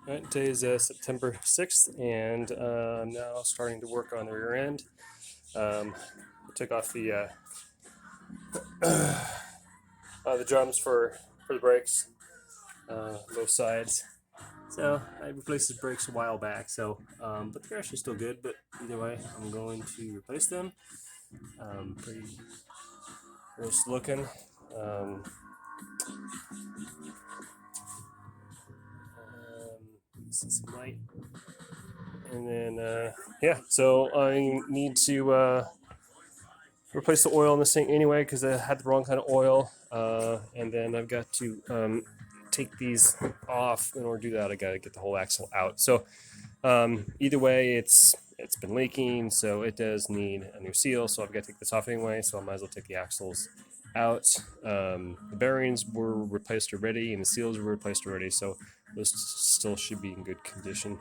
All right, today is September 6th, and I'm now starting to work on the rear end. I took off the drums for the brakes, both sides. So I replaced the brakes a while back. But they're actually still good. But either way, I'm going to replace them. Pretty gross looking. See some light. And then, yeah, so I need to replace the oil in this thing anyway because I had the wrong kind of oil. And then I've got to take these off. In order to do that, I got to get the whole axle out. So either way, it's been leaking, so it does need a new seal. So I've got to take this off anyway. So I might as well take the axles out. The bearings were replaced already, and the seals were replaced already. So those still should be in good condition.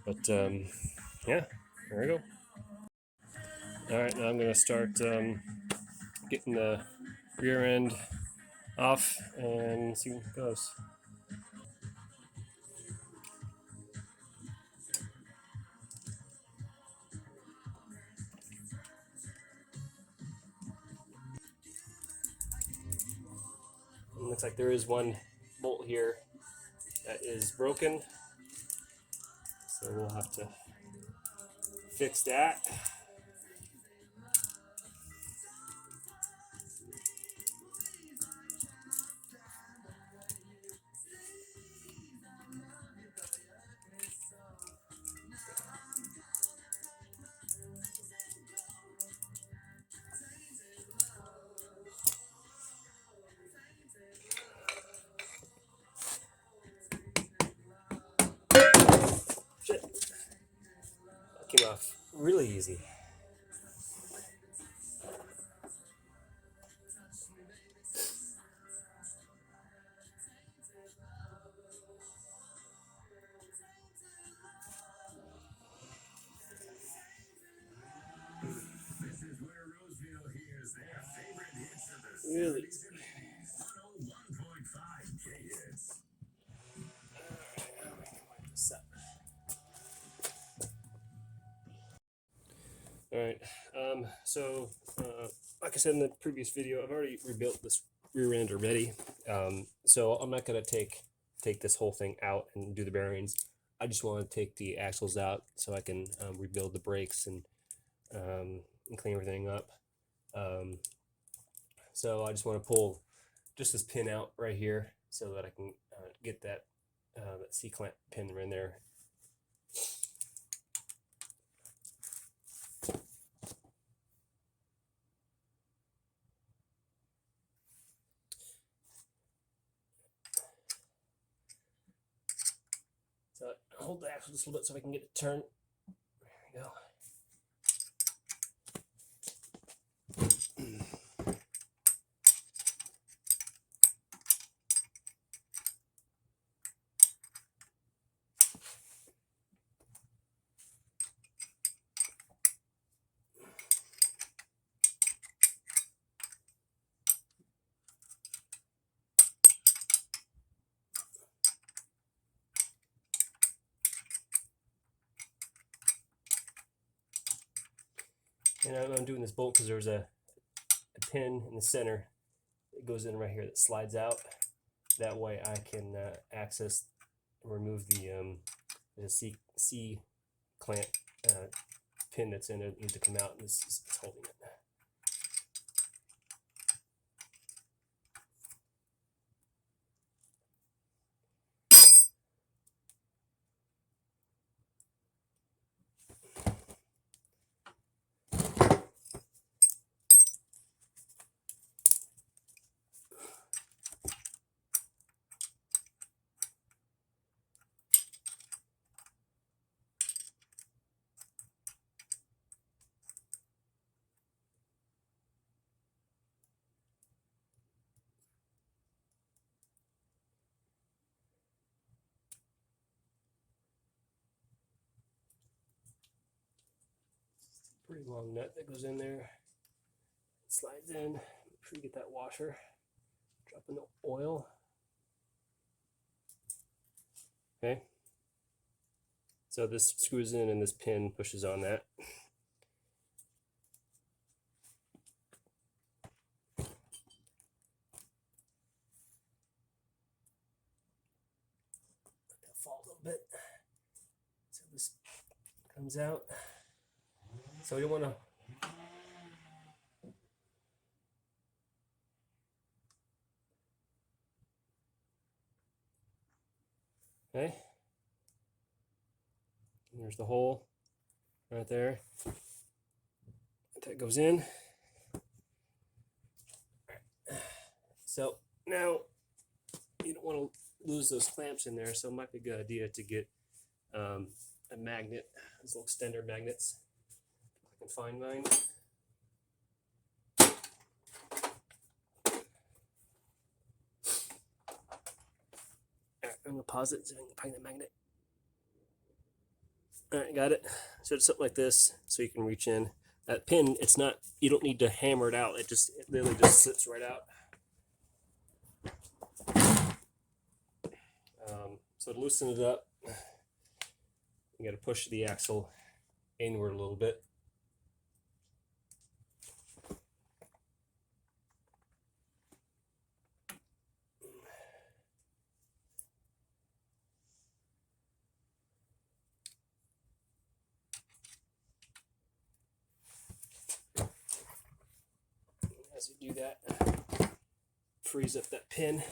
But yeah, there we go. All right, now I'm going to start getting the rear end off and see what goes. It looks like there is one bolt here that is broken, so we'll have to fix that. Shit, that came off really easy. Really easy. All right. So, like I said in the previous video, I've already rebuilt this rear end already. So I'm not gonna take this whole thing out and do the bearings. I just want to take the axles out so I can rebuild the brakes and clean everything up. So I just want to pull just this pin out right here so that I can get that C-clamp pin in there. So hold the axle just a little bit so I can get it turned. There we go. And I'm doing this bolt because there's a pin in the center that goes in right here that slides out. That way I can access and remove the C clamp pin that's in it. Needs to come out, and this is holding it. Pretty long nut that goes in there. It slides in. Make sure you get that washer. Drop in the oil. Okay. So this screws in and this pin pushes on that. Fall a little bit. So this comes out. So we don't want to. Okay. And there's the hole right there. That goes in. So now you don't want to lose those clamps in there, so it might be a good idea to get a magnet, those little extender magnets. If I can find mine. I'm gonna pause it so I can find the magnet. All right, got it. So it's something like this, so you can reach in. That pin, it's not. You don't need to hammer it out. It literally just slips right out. So to loosen it up, you got to push the axle inward a little bit. As you do that, frees up that pin.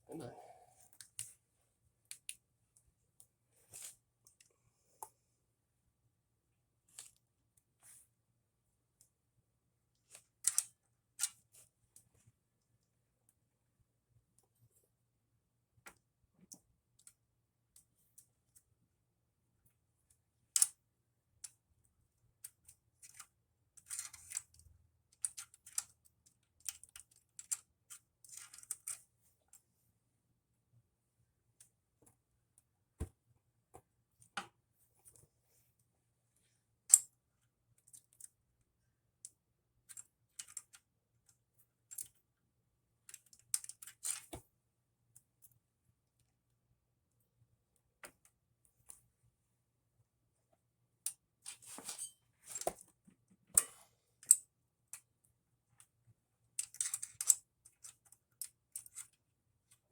Come on.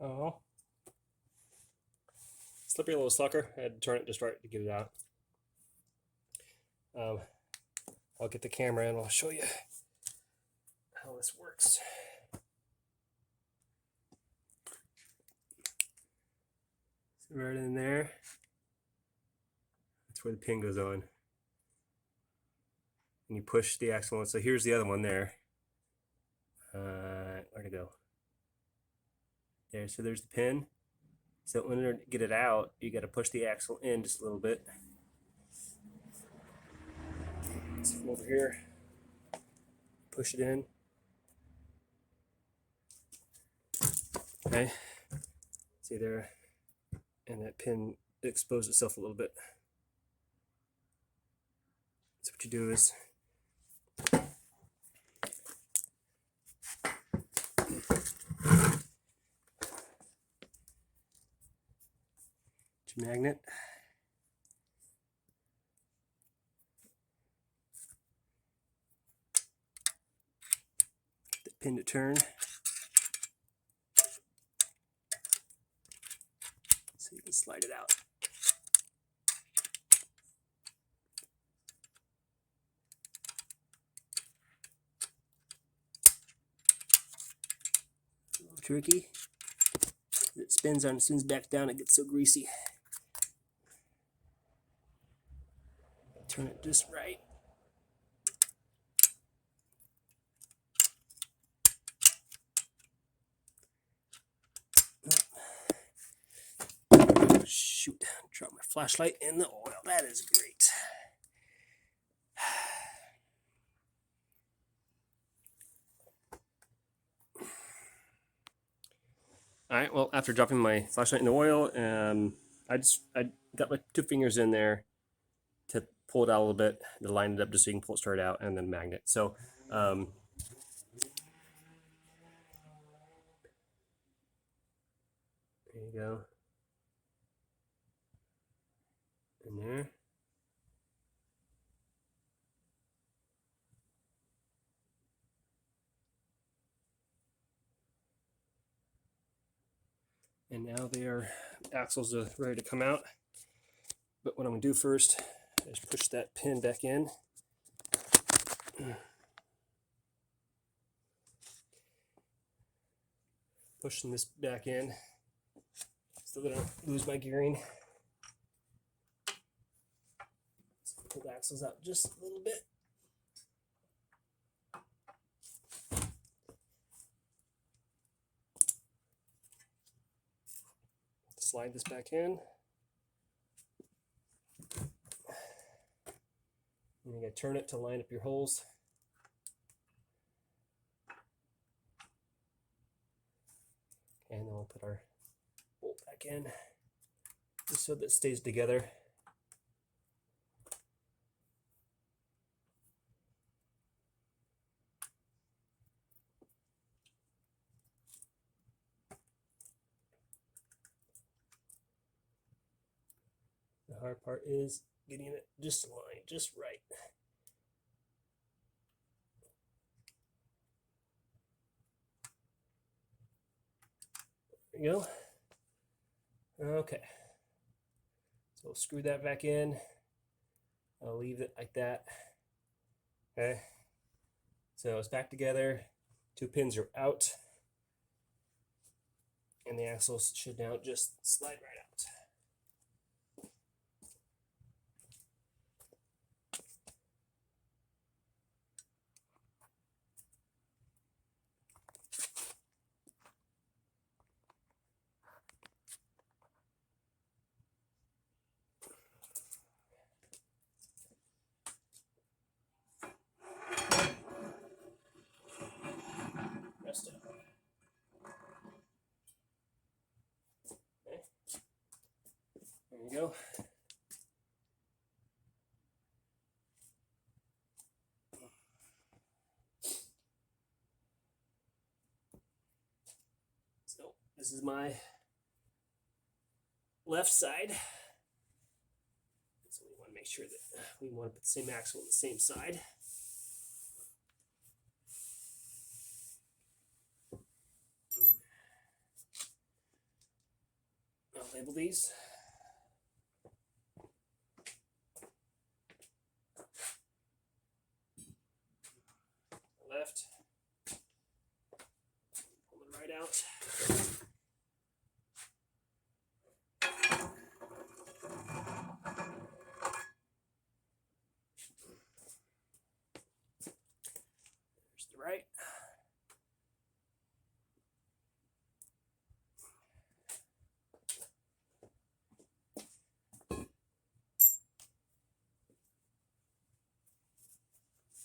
Oh. Slippery little sucker. I had to turn it just right to get it out. I'll get the camera and I'll show you how this works. So right in there, that's where the pin goes on. And you push the axle on. So here's the other one there. Where'd it go? There, so there's the pin. So in order to get it out, you got to push the axle in just a little bit. So from over here, push it in. Okay, see there, and that pin exposed itself a little bit. So what you do is your magnet. The pin to turn. So you can slide it out. A little tricky. It spins on, it spins back down, it gets so greasy. Turn it just right. Oh, shoot, drop my flashlight in the oil. That is great. All right. Well, after dropping my flashlight in the oil, I got my 2 fingers in there to pull it out a little bit, to line it up just so you can pull it straight out, and then magnet. So there you go. In there. And now their axles are ready to come out. But what I'm gonna do first is push that pin back in. Pushing this back in so that I don't lose my gearing. So pull the axles out just a little bit. Slide this back in. And you're going to turn it to line up your holes. And then we'll put our bolt back in just so that it stays together. The hard part is getting it just aligned, just right. There you go. Okay. So we'll screw that back in. I'll leave it like that. Okay. So it's back together. 2 pins are out. And the axles should now just slide right out. Rest it. Okay. There you go. So this is my left side. So we want to make sure that we want to put the same axle on the same side. I'll label these. Left. Pull it right out. There's the right.